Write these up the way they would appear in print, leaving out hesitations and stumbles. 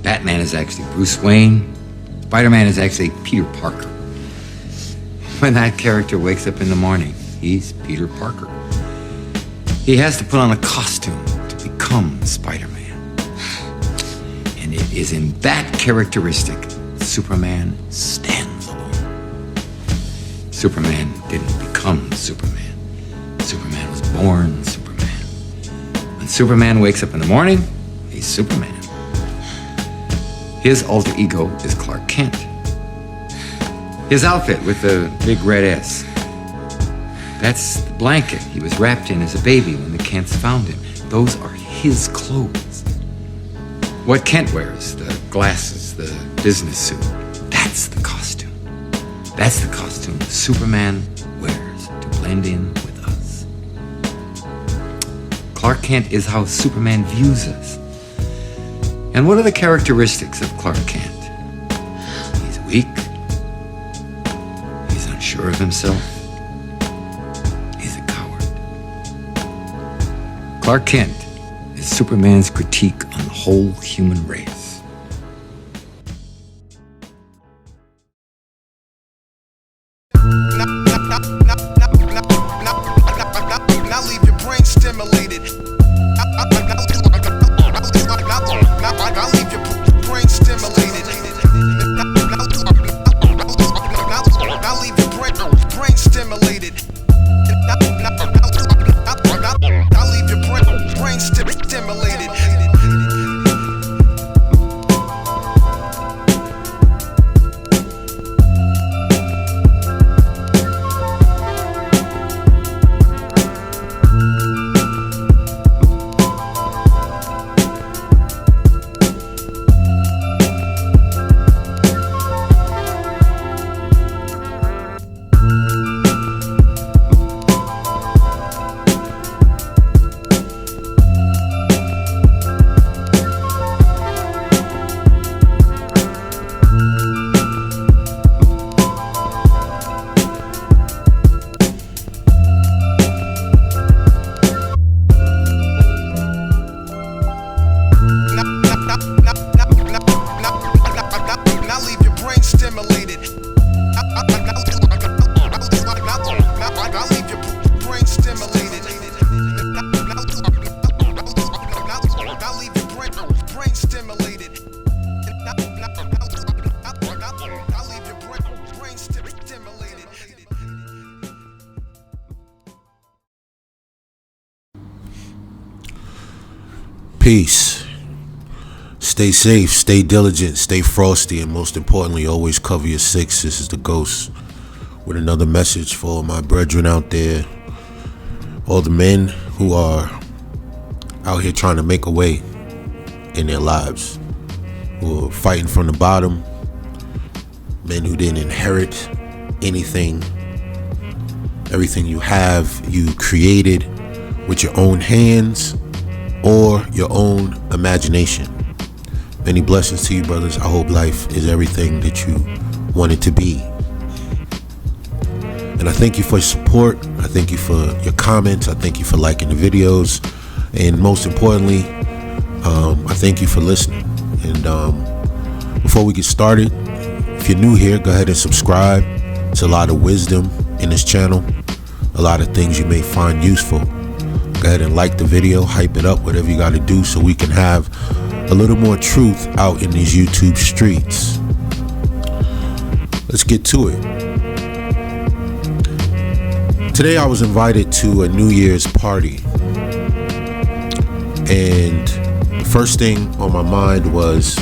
Batman is actually Bruce Wayne. Spider-Man is actually Peter Parker. When that character wakes up in the morning, he's Peter Parker. He has to put on a costume to become Spider-Man. And it is in that characteristic Superman stands alone. Superman didn't become Superman. Superman was born Superman. When Superman wakes up in the morning, he's Superman. His alter ego is Clark Kent. His outfit with the big red S, that's the blanket he was wrapped in as a baby when the Kents found him. Those are his clothes. What Kent wears, the glasses, the business suit, that's the costume. That's the costume Superman wears to blend in with us. Clark Kent is how Superman views us. And what are the characteristics of Clark Kent? He's weak. He's unsure of himself. He's a coward. Clark Kent is Superman's critique on the whole human race. Now leave your brain stimulated. I'll leave your brain stimulated. I'll leave your brain stimulated. I'll leave your brain stimulated. Peace. Stay safe, stay diligent, stay frosty, and most importantly, always cover your six. This is the Ghost with another message for all my brethren out there, all the men who are out here trying to make a way in their lives, who are fighting from the bottom, men who didn't inherit anything. Everything you have, you created with your own hands or your own imagination. Many blessings to you, brothers. I hope life is everything that you want it to be. And I thank you for your support. I thank you for your comments. I thank you for liking the videos. And most importantly, I thank you for listening. And before we get started, if you're new here, go ahead and subscribe. It's a lot of wisdom in this channel, a lot of things you may find useful. Go ahead and like the video, hype it up, whatever you got to do so we can have a little more truth out in these YouTube streets. Let's get to it. Today I was invited to a New Year's party, and the first thing on my mind was,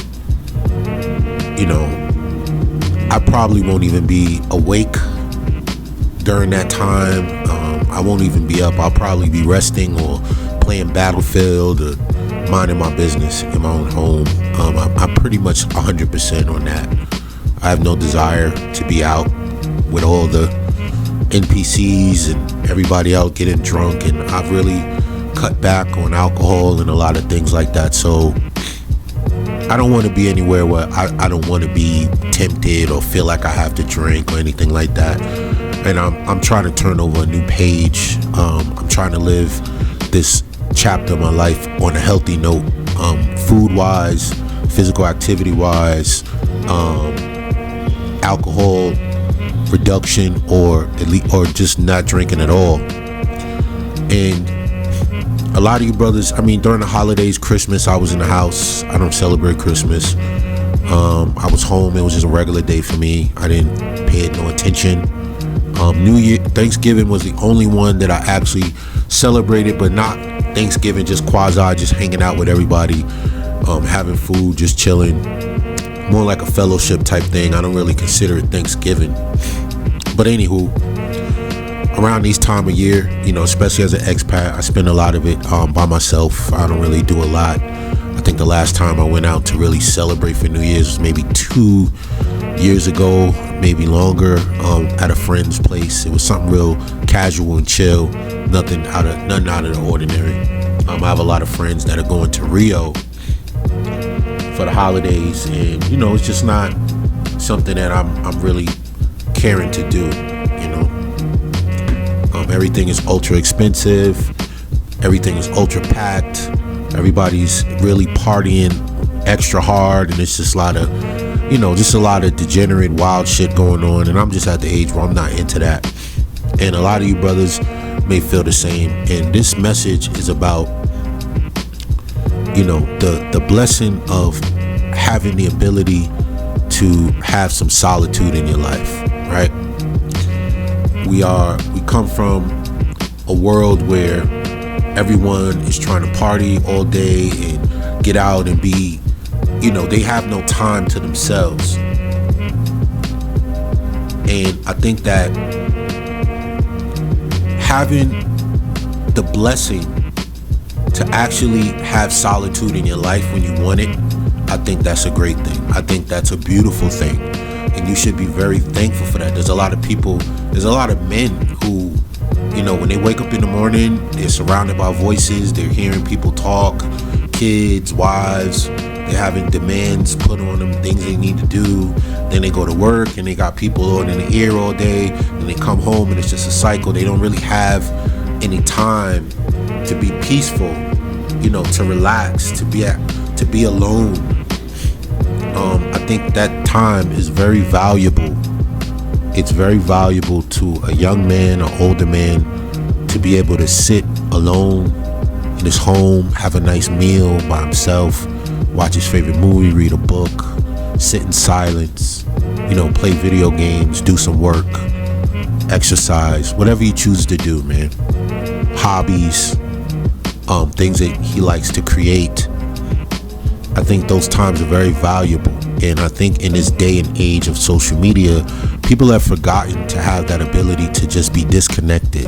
I probably won't even be awake during that time. I won't even be up. I'll probably be resting or playing Battlefield or minding my business in my own home. I'm pretty much 100% on that. I have no desire to be out with all the NPCs and everybody out getting drunk, and I've really cut back on alcohol and a lot of things like that. So I don't want to be anywhere where I don't want to be tempted or feel like I have to drink or anything like that. And I'm trying to turn over a new page. I'm trying to live this chapter of my life on a healthy note, food wise, physical activity wise, alcohol reduction, or just not drinking at all. And a lot of you brothers, I mean, during the holidays, Christmas, I was in the house. I don't celebrate Christmas. I was home. It was just a regular day for me. I didn't pay it no attention. New Year, Thanksgiving was the only one that I actually celebrated, but not Thanksgiving, just quasi, just hanging out with everybody, having food, just chilling. More like a fellowship type thing. I don't really consider it Thanksgiving. But anywho, around these time of year, you know, especially as an expat, I spend a lot of it by myself. I don't really do a lot. I think the last time I went out to really celebrate for New Year's was maybe 2 years ago, maybe longer, at a friend's place. It was something real casual and chill, nothing out of the ordinary. I have a lot of friends that are going to Rio for the holidays, and you know, it's just not something that I'm really caring to do. You know, everything is ultra expensive, everything is ultra packed, everybody's really partying extra hard, and it's just a lot of, you know, just a lot of degenerate wild shit going on. And I'm just at the age where I'm not into that, and a lot of you brothers may feel the same. And this message is about, you know, the blessing of having the ability to have some solitude in your life, right? We come from a world where everyone is trying to party all day and get out and be, you know, they have no time to themselves. And I think that having the blessing to actually have solitude in your life when you want it, I think that's a great thing. I think that's a beautiful thing, and you should be very thankful for that. There's a lot of men who, you know, when they wake up in the morning, they're surrounded by voices, they're hearing people talk, kids, wives, they're having demands put on them, things they need to do. Then they go to work and they got people on in the ear all day, and they come home and it's just a cycle. They don't really have any time to be peaceful, you know, to relax, to be alone. I think that time is very valuable. It's very valuable to a young man or older man to be able to sit alone in his home, have a nice meal by himself, watch his favorite movie, read a book, sit in silence, you know, play video games, do some work, exercise, whatever he chooses to do, man. Hobbies, things that he likes to create. I think those times are very valuable. And I think in this day and age of social media, people have forgotten to have that ability to just be disconnected,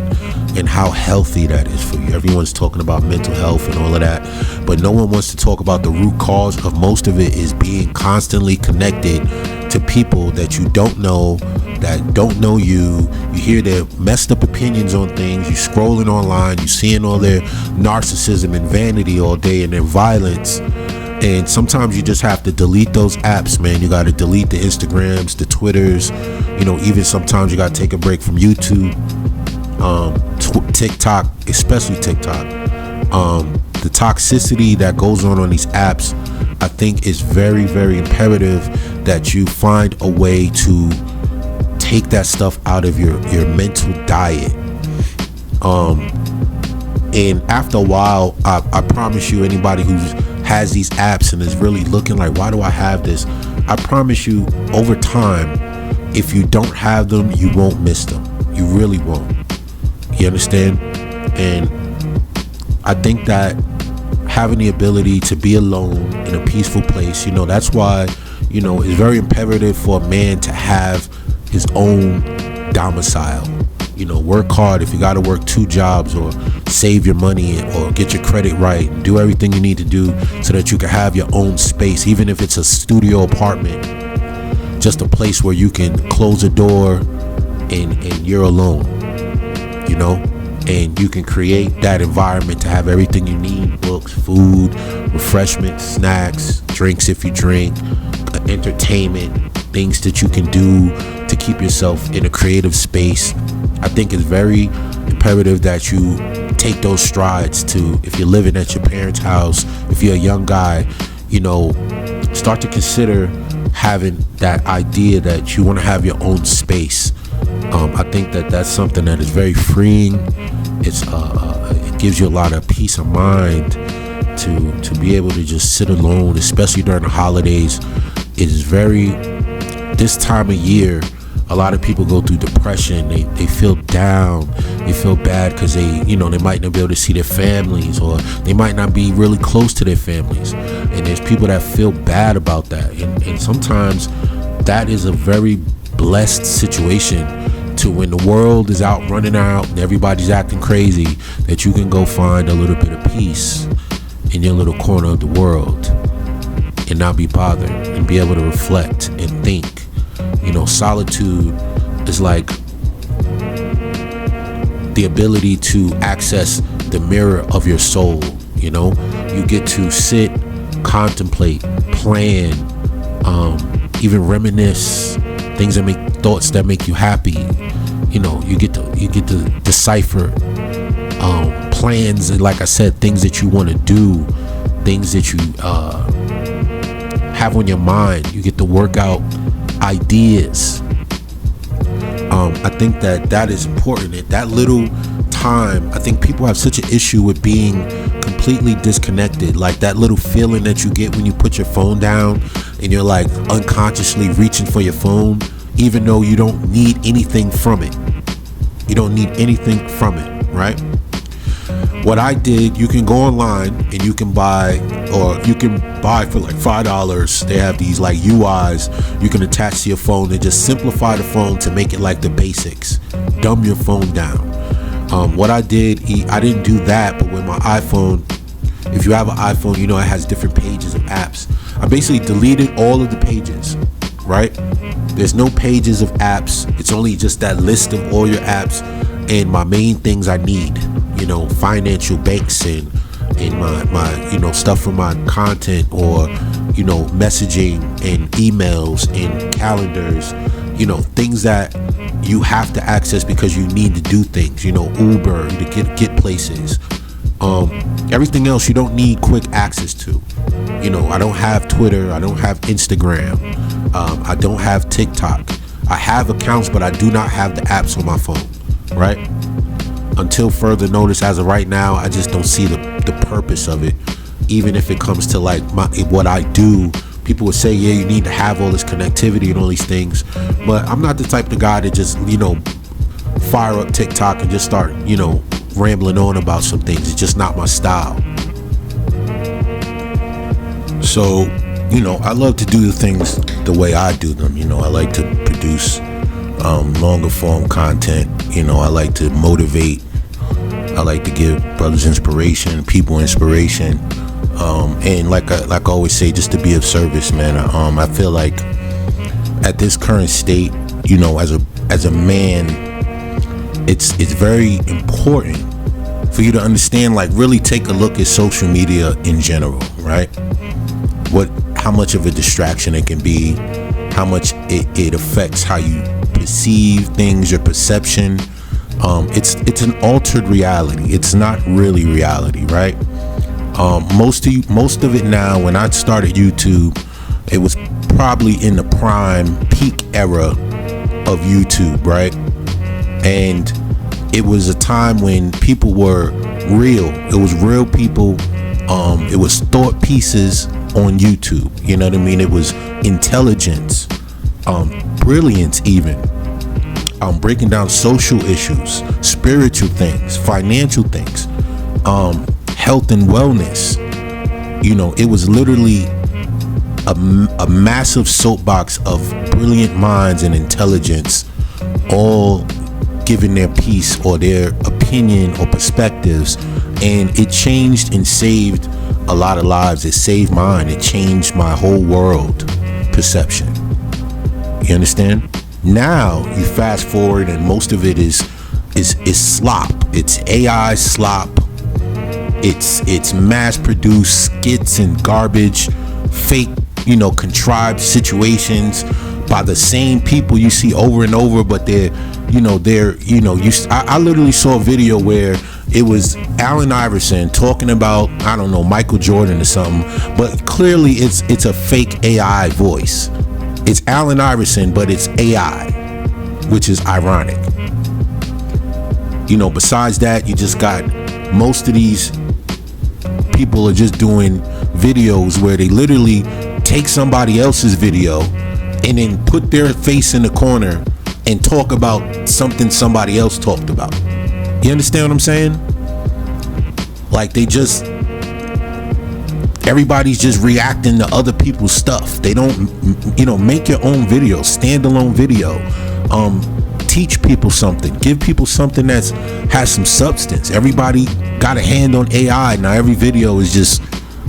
and how healthy that is for you. Everyone's talking about mental health and all of that, but no one wants to talk about the root cause of most of it is being constantly connected to people that you don't know, that don't know you. You hear their messed up opinions on things, you scrolling online, you seeing all their narcissism and vanity all day and their violence. And sometimes you just have to delete those apps, man. You got to delete the Instagrams, the Twitters, you know, even sometimes you got to take a break from YouTube, TikTok, especially TikTok. The toxicity that goes on these apps, I think is very, very imperative that you find a way to take that stuff out of your mental diet. And after a while, I promise you, anybody who has these apps and is really looking like, why do I have this? I promise you, over time, if you don't have them, you won't miss them. You really won't. You understand? And I think that having the ability to be alone in a peaceful place, you know, that's why, you know, it's very imperative for a man to have his own domicile. You know, work hard. If you got to work 2 jobs, or save your money, or get your credit right, and do everything you need to do so that you can have your own space, even if it's a studio apartment, just a place where you can close a door and you're alone, you know, and you can create that environment to have everything you need: books, food, refreshments, snacks, drinks if you drink, entertainment, things that you can do to keep yourself in a creative space. I think it's very imperative that you take those strides to, if you're living at your parents' house, if you're a young guy, you know, start to consider having that idea that you want to have your own space. I think that that's something that is very freeing. It gives you a lot of peace of mind to be able to just sit alone, especially during the holidays. It is this time of year, a lot of people go through depression. They feel down. They feel bad because they might not be able to see their families, or they might not be really close to their families. And there's people that feel bad about that. And sometimes that is a very blessed situation, to when the world is out running out and everybody's acting crazy, that you can go find a little bit of peace in your little corner of the world and not be bothered, and be able to reflect and think. Solitude is like the ability to access the mirror of your soul. You get to sit, contemplate, plan, even reminisce things that make thoughts that make you happy. You get to decipher plans, and like I said, things that you want to do, things that you have on your mind. You get to work out ideas. I think that is important. At that little time, I think people have such an issue with being completely disconnected. Like that little feeling that you get when you put your phone down and you're like unconsciously reaching for your phone, even though you don't need anything from it. You don't need anything from it, right? What I did, you can go online and you can buy for like $5. They have these like UIs you can attach to your phone and just simplify the phone to make it like the basics. Dumb your phone down. What I did, I didn't do that, but with my iPhone, if you have an iPhone, it has different pages of apps. I basically deleted all of the pages, right? There's no pages of apps. It's only just that list of all your apps and my main things I need. Financial banks and my stuff for my content, or messaging and emails and calendars, things that you have to access because you need to do things, Uber to get places. Everything else you don't need quick access to. I don't have Twitter, I don't have Instagram, I don't have TikTok. I have accounts, but I do not have the apps on my phone, right? Until further notice, as of right now, I just don't see the purpose of it. Even if it comes to like what I do, people would say, yeah, you need to have all this connectivity and all these things. But I'm not the type of guy to just, fire up TikTok and just start, rambling on about some things. It's just not my style. So, I love to do the things the way I do them. I like to produce longer form content. I like to motivate. I like to give brothers inspiration, people inspiration, and like I always say, just to be of service, man. I feel like at this current state, as a man, it's very important for you to understand, like really take a look at social media in general, right? How much of a distraction it can be, how much it affects how you perceive things, your perception. It's an altered reality. It's not really reality, right? Most of it now, when I started YouTube, it was probably in the prime peak era of YouTube, right? And it was a time when people were real. It was real people. It was thought pieces on YouTube. You know what I mean? It was intelligence, brilliance, even. Breaking down social issues, spiritual things, financial things, health and wellness. It was literally a massive soapbox of brilliant minds and intelligence, all giving their piece or their opinion or perspectives, and it changed and saved a lot of lives. It saved mine. It changed my whole world perception. You understand? Now you fast forward and most of it is slop. It's AI slop. It's mass produced skits and garbage, fake, contrived situations by the same people you see over and over, but I literally saw a video where it was Allen Iverson talking about, I don't know, Michael Jordan or something, but clearly it's a fake AI voice. It's Allen Iverson, but it's AI, which is ironic. You know, besides that, you just got most of these people are just doing videos where they literally take somebody else's video and then put their face in the corner and talk about something somebody else talked about. You understand what I'm saying? Like everybody's just reacting to other people's stuff. They don't, make your own video, standalone video. Teach people something. Give people something has some substance. Everybody got a hand on AI. Now every video is just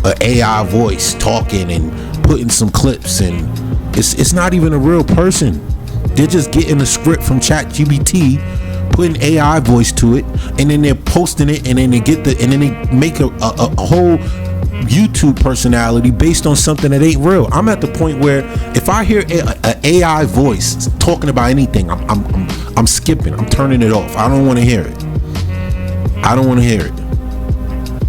an AI voice talking and putting some clips, and it's not even a real person. They're just getting a script from ChatGPT, putting AI voice to it, and then they're posting it, and then they make a whole YouTube personality based on something that ain't real. I'm at the point where if I hear an AI voice talking about anything, I'm skipping. I'm turning it off. I don't want to hear it.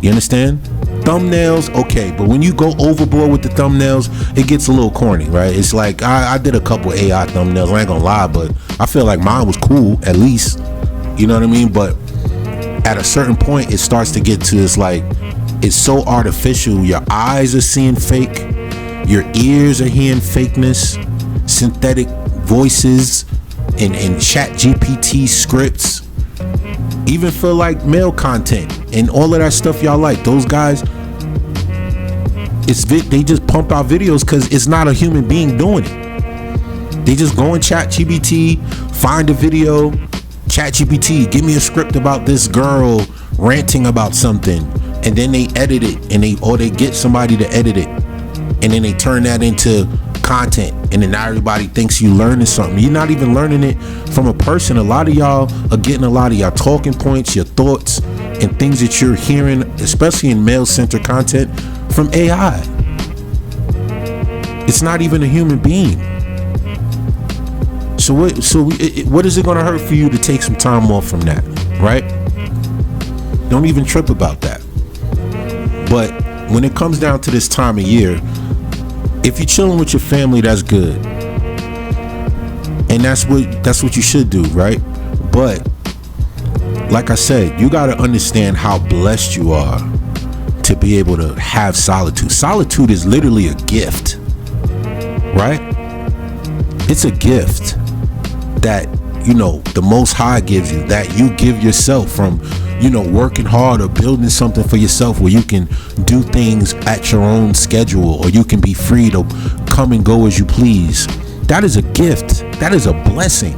You understand? Thumbnails, okay, but when you go overboard with the thumbnails, it gets a little corny, right? It's like I did a couple AI thumbnails, I ain't gonna lie, but I feel like mine was cool, at least. You know what I mean? But at a certain point, it starts to get to, it's like, it's so artificial. Your eyes are seeing fake, your ears are hearing fakeness, synthetic voices, and chat GPT scripts, even for like male content and all of that stuff y'all like. Those guys, they just pump out videos because it's not a human being doing it. They just go in chat GPT, find a video, chat GPT, give me a script about this girl ranting about something, and then they edit it, and they get somebody to edit it, and then they turn that into content, and then now everybody thinks you learning something. You're not even learning it from a person. A lot of y'all are getting a lot of y'all talking points, your thoughts, and things that you're hearing, especially in male-centered content, from AI. It's not even a human being. So what is it going to hurt for you to take some time off from that, right? Don't even trip about that. But when it comes down to this time of year, if you're chilling with your family, that's good, and that's what you should do, right? But like I said, you got to understand how blessed you are to be able to have solitude. Solitude is literally a gift, right? It's a gift that, the Most High gives you, that you give yourself from, working hard or building something for yourself where you can do things at your own schedule, or you can be free to come and go as you please. That is a gift. That is a blessing.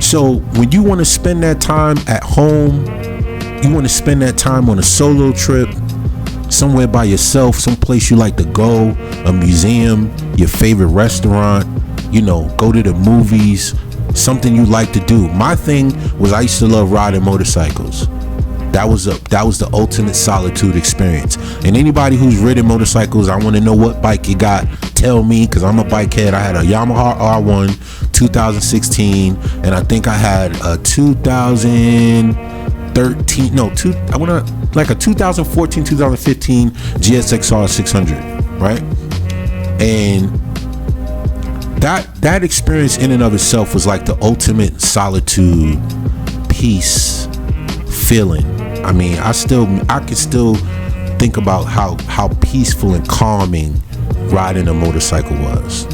So when you want to spend that time at home, you want to spend that time on a solo trip, somewhere by yourself, someplace you like to go, a museum, your favorite restaurant, go to the movies, something you like to do. My thing was, I used to love riding motorcycles. That was the ultimate solitude experience. And anybody who's ridden motorcycles, I want to know what bike you got. Tell me, because I'm a bike head. I had a Yamaha R1 2016, and I think I had a 2013, like a 2014, 2015 GSXR 600, right? And that experience in and of itself was like the ultimate solitude, peace feeling. I mean, I could still think about how peaceful and calming riding a motorcycle was.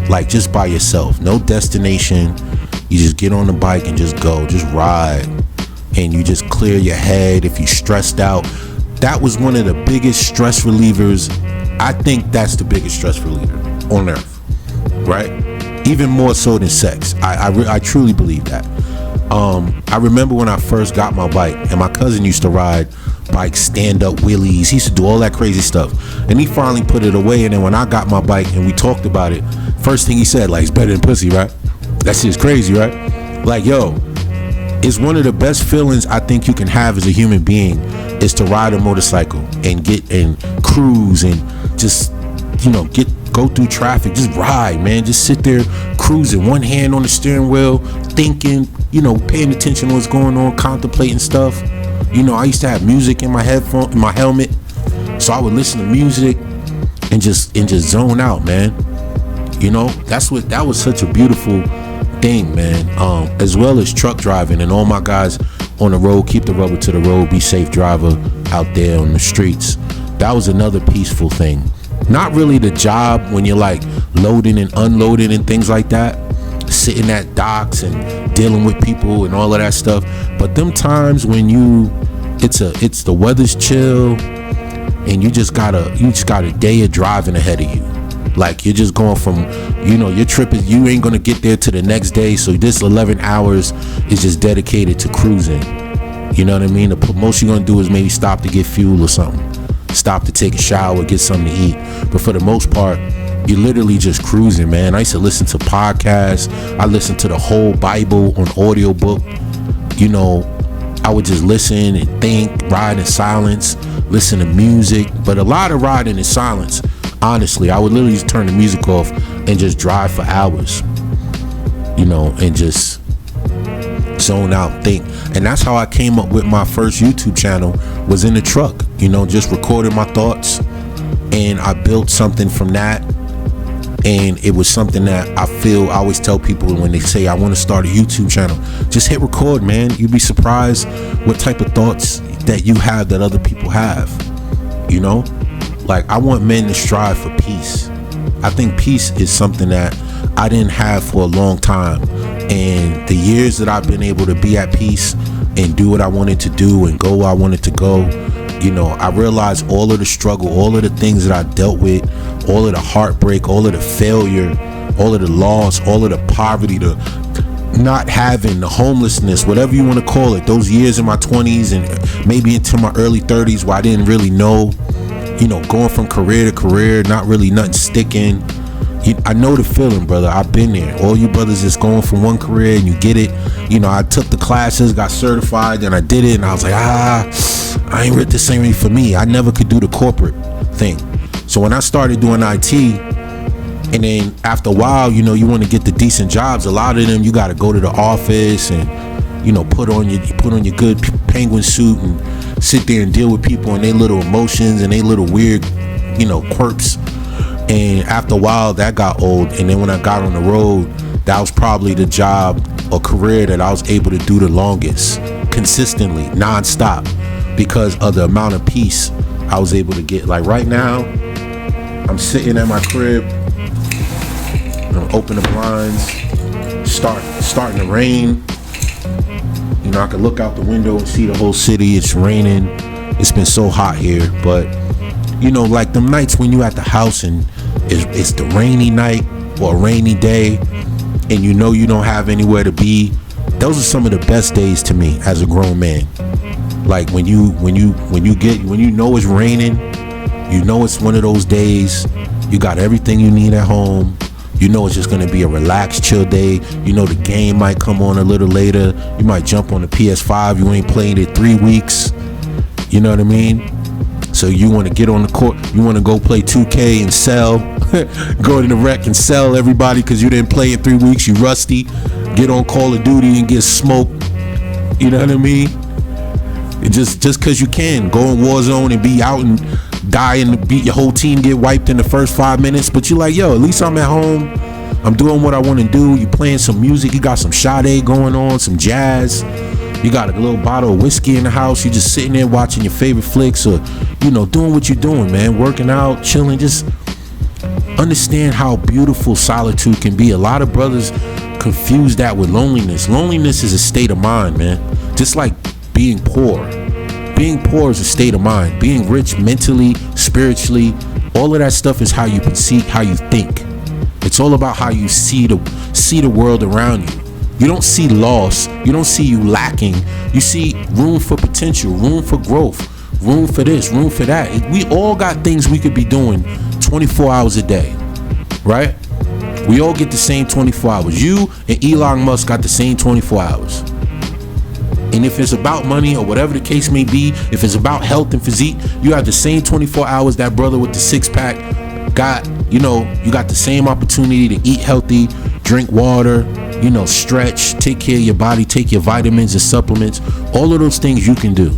Like, just by yourself, no destination. You just get on the bike and just go, just ride, and you just clear your head if you're stressed out. That was one of the biggest stress relievers. I think that's the biggest stress reliever on earth. Right? Even more so than sex. I truly believe that. I remember when I first got my bike, and my cousin used to ride bikes, stand up wheelies. He used to do all that crazy stuff, and he finally put it away. And then when I got my bike and we talked about it, first thing he said, like, it's better than pussy, right? That shit's crazy, right? Like, yo, it's one of the best feelings I think you can have as a human being, is to ride a motorcycle and cruise and just, go through traffic. Just ride, man. Just sit there cruising, one hand on the steering wheel, thinking, paying attention to what's going on, contemplating stuff. I used to have music in my headphone, in my helmet, so I would listen to music and just zone out, man. That was such a beautiful thing, man. As well as truck driving, and all my guys on the road, keep the rubber to the road, be safe driver out there on the streets. That was another peaceful thing. Not really the job when you're like loading and unloading and things like that, sitting at docks and dealing with people and all of that stuff, but them times when it's the weather's chill and you just got a day of driving ahead of you. Like, you're just going from, your trip is, you ain't gonna get there to the next day, so this 11 hours is just dedicated to cruising. You know what I mean? The most you're gonna do is maybe stop to get fuel or something, stop to take a shower, get something to eat. But for the most part, you're literally just cruising, man. I used to listen to podcasts. I listened to the whole Bible on audiobook. I would just listen and think, ride in silence, listen to music, but a lot of riding in silence. Honestly, I would literally just turn the music off and just drive for hours, and just zone out and think. And that's how I came up with my first YouTube channel, was in the truck, just recording my thoughts, and I built something from that. And it was something that I always tell people when they say, I want to start a YouTube channel, just hit record, man. You'd be surprised what type of thoughts that you have that other people have, Like, I want men to strive for peace. I think peace is something that I didn't have for a long time. And the years that I've been able to be at peace and do what I wanted to do and go where I wanted to go, I realized all of the struggle, all of the things that I dealt with, all of the heartbreak, all of the failure, all of the loss, all of the poverty, the not having, the homelessness, whatever you want to call it, those years in my 20s and maybe into my early 30s where I didn't really know, going from career to career, not really nothing sticking. I know the feeling, brother. I've been there. All you brothers is going from one career and you get it. I took the classes, got certified, and I did it, and I was like, this ain't really for me. I never could do the corporate thing. So when I started doing IT, and then after a while, you want to get the decent jobs. A lot of them, you got to go to the office and, put on your good penguin suit and sit there and deal with people and their little emotions and their little weird, quirks. And after a while, that got old. And then when I got on the road, that was probably the job or career that I was able to do the longest, consistently, nonstop, because of the amount of peace I was able to get. Like right now, I'm sitting at my crib, I'm open the blinds, starting to rain. I can look out the window and see the whole city. It's raining. It's been so hot here, but like them nights when you at the house and it's the rainy night or a rainy day, and you don't have anywhere to be. Those are some of the best days to me as a grown man. Like when you know it's raining, it's one of those days. You got everything you need at home. It's just going to be a relaxed, chill day. The game might come on a little later. You might jump on the PS5. You ain't played it 3 weeks. You know what I mean? So you want to get on the court. You want to go play 2K and sell. Go to the rec and sell everybody because you didn't play it 3 weeks. You rusty. Get on Call of Duty and get smoked. You know what I mean? Just because you can. Go in Warzone and be out and die and beat your whole team, get wiped in the first 5 minutes, but you like, at least I'm at home, I'm doing what I want to do. You playing some music, you got some Sade going on, some jazz, you got a little bottle of whiskey in the house, you just sitting there watching your favorite flicks, or doing what you're doing, man, working out, chilling. Just understand how beautiful solitude can be. A lot of brothers confuse that with loneliness. Loneliness is a state of mind, man, just like being poor. Being poor is a state of mind. Being rich mentally, spiritually, all of that stuff is how you perceive, how you think. It's all about how you see the world around you. You don't see loss. You don't see you lacking. You see room for potential, room for growth, room for this, room for that. We all got things we could be doing 24 hours a day, right? We all get the same 24 hours. You and Elon Musk got the same 24 hours. And if it's about money or whatever the case may be, if it's about health and physique, you have the same 24 hours that brother with the 6-pack got. You got the same opportunity to eat healthy, drink water, stretch, take care of your body, take your vitamins and supplements. All of those things you can do.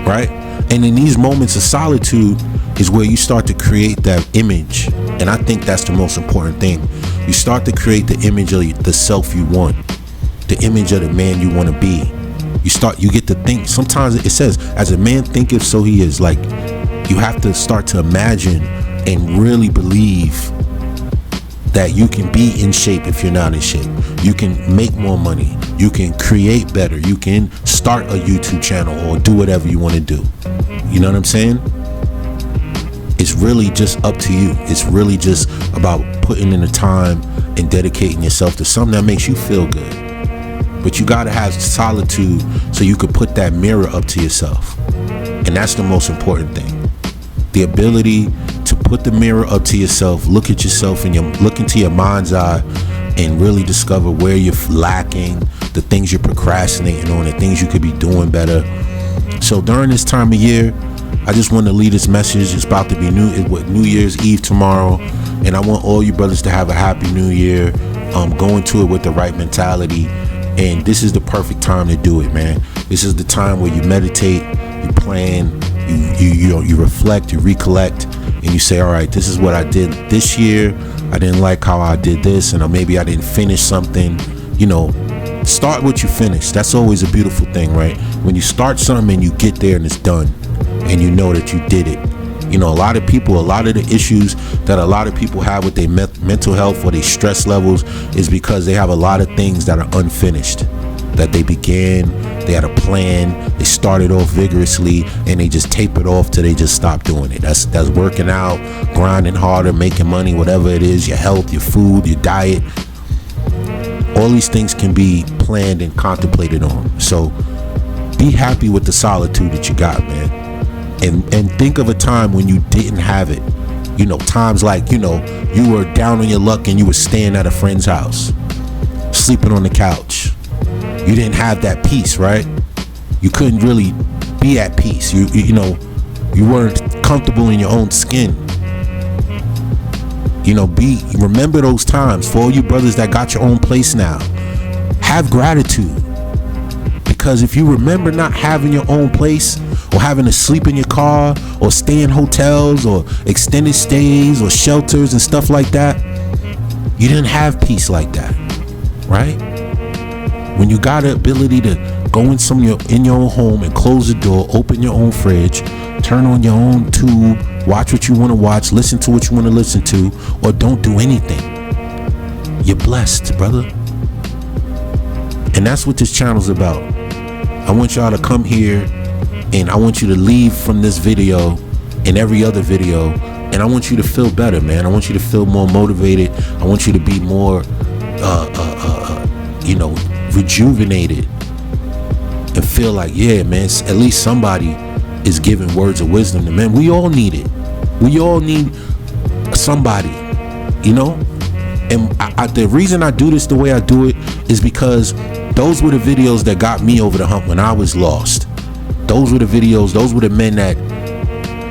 right? And in these moments of solitude is where you start to create that image. And I think that's the most important thing. You start to create the image of the self you want, the image of the man you want to be. You get to think. Sometimes it says, as a man thinketh, so he is. Like, you have to start to imagine and really believe that you can be in shape if you're not in shape. You can make more money. You can create better. You can start a YouTube channel or do whatever you want to do. You know what I'm saying? It's really just up to you. It's really just about putting in the time and dedicating yourself to something that makes you feel good. But you gotta have solitude so you could put that mirror up to yourself. And that's the most important thing. The ability to put the mirror up to yourself, look at yourself and look into your mind's eye and really discover where you're lacking, the things you're procrastinating on, the things you could be doing better. So during this time of year, I just want to leave this message. It's about to be New Year's Eve tomorrow, and I want all you brothers to have a happy New Year. Go into it with the right mentality, and this is the perfect time to do it, man. This is the time where you meditate, you plan, you reflect, you recollect, and you say, all right, this is what I did this year. I didn't like how I did this, and maybe I didn't finish something. You know, start what you finish. That's always a beautiful thing, right? When you start something and you get there and it's done, and you know that you did it. You know, a lot of the issues that a lot of people have with their mental health or their stress levels is because they have a lot of things that are unfinished, that they began, they had a plan, they started off vigorously, and they just tape it off till they just stop doing it. That's working out, grinding harder, making money, whatever it is, your health, your food, your diet. All these things can be planned and contemplated on. So be happy with the solitude that you got, man. And think of a time when you didn't have it. You know, times like, you know, you were down on your luck and you were staying at a friend's house, sleeping on the couch. You didn't have that peace, right? You couldn't really be at peace. You know, you weren't comfortable in your own skin. You know, remember those times. For all you brothers that got your own place now, have gratitude. Because if you remember not having your own place, or having to sleep in your car, or stay in hotels, or extended stays, or shelters and stuff like that, you didn't have peace like that, right? When you got the ability to go in your own home and close the door, open your own fridge, turn on your own tube, watch what you want to watch, listen to what you want to listen to, or don't do anything, you're blessed, brother. And that's what this channel's about. I want y'all to come here, and I want you to leave from this video and every other video, and I want you to feel better, man. I want you to feel more motivated. I want you to be more, rejuvenated, and feel like, yeah, man, at least somebody is giving words of wisdom to men. We all need it. We all need somebody, you know. And the reason I do this the way I do it is because those were the videos that got me over the hump when I was lost. Those were the videos, those were the men that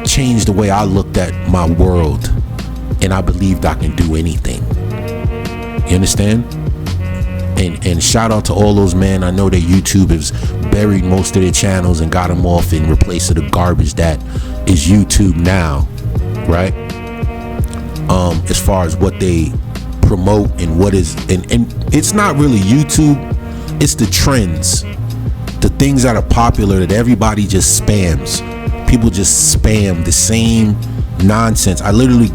changed the way I looked at my world, and I believed I can do anything. You understand? And shout out to all those men. I know that YouTube has buried most of their channels and got them off in replace of the garbage that is YouTube now, right? As far as what they promote and what is, and it's not really YouTube, it's the trends. The things that are popular that everybody just spams. People just spam the same nonsense. I literally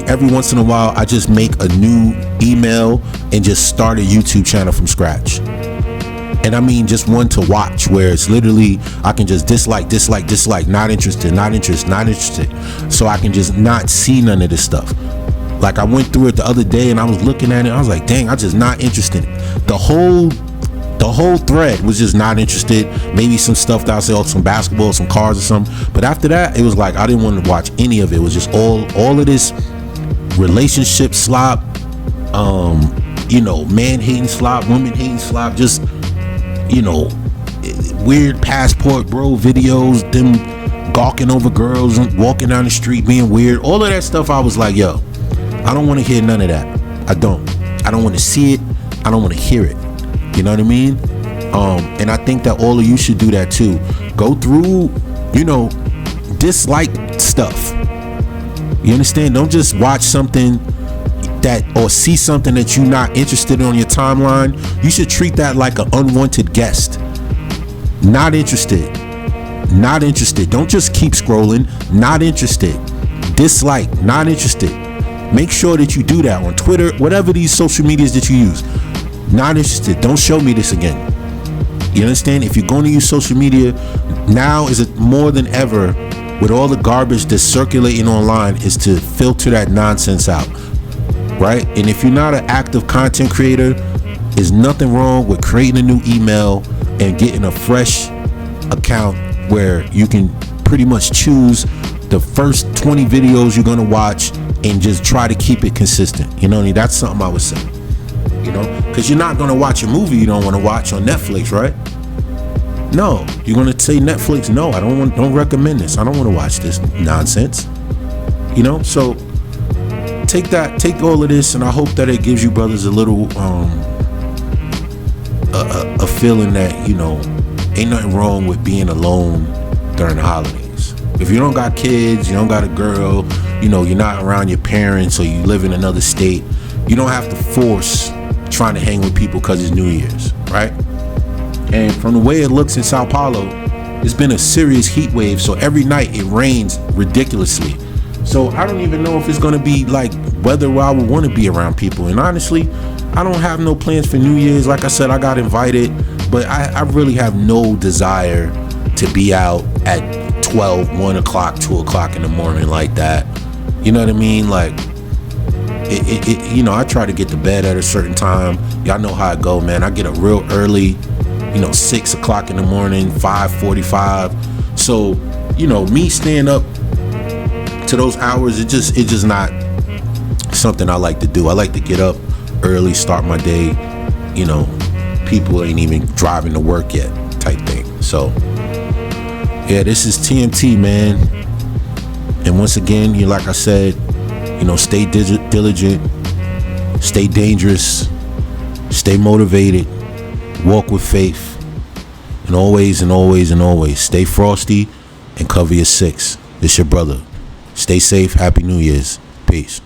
every once in a while, I just make a new email and just start a YouTube channel from scratch. And I mean just one to watch, where it's literally, I can just dislike, not interested. So I can just not see none of this stuff. Like, I went through it the other day and I was looking at it, I was like, dang, I'm just not interested. The whole thread was just not interested. Maybe some stuff that I say, some basketball, some cars or something. But after that, it was like I didn't want to watch any of it. It was just all of this relationship slop, man hating slop, woman hating slop, just, weird passport bro videos, them gawking over girls and walking down the street being weird. All of that stuff, I was like, yo, I don't want to hear none of that. I don't want to see it. I don't want to hear it. You know what I mean? And I think that all of you should do that too. Go through, dislike stuff. You understand? Don't just watch something that or see something that you're not interested in on your timeline. You should treat that like an unwanted guest. Not interested. Not interested. Don't just keep scrolling. Not interested. Dislike. Not interested. Make sure that you do that on Twitter, whatever these social medias that you use. Not interested. Don't show me this again. You understand? If you're going to use social media, now is it more than ever with all the garbage that's circulating online is to filter that nonsense out, right? And if you're not an active content creator, there's nothing wrong with creating a new email and getting a fresh account where you can pretty much choose the first 20 videos you're going to watch and just try to keep it consistent. That's something I would say. Because you're not going to watch a movie you don't want to watch on Netflix, right? No, you're going to say Netflix, no, I don't recommend this. I don't want to watch this nonsense. So take all of this, and I hope that it gives you brothers a little a feeling that, ain't nothing wrong with being alone during the holidays. If you don't got kids, you don't got a girl, you're not around your parents, or you live in another state, you don't have to force trying to hang with people because it's New Year's, right? And from the way it looks in Sao Paulo, it's been a serious heat wave, so every night it rains ridiculously. So I don't even know if it's going to be like weather where I would want to be around people. And honestly, I don't have no plans for New Year's. Like I said, I got invited, but I really have no desire to be out at 12, 1 o'clock, 2 o'clock in the morning like that. You know what I mean? Like, I try to get to bed at a certain time. Y'all know how I go, man. I get up real early, 6 o'clock in the morning, 5:45. So, me staying up to those hours, it's just not something I like to do. I like to get up early, start my day. People ain't even driving to work yet, type thing. So, yeah, this is TMT, man. And once again, like I said, stay diligent, stay dangerous, stay motivated, walk with faith, and always stay frosty and cover your six. It's your brother. Stay safe. Happy New Year's. Peace.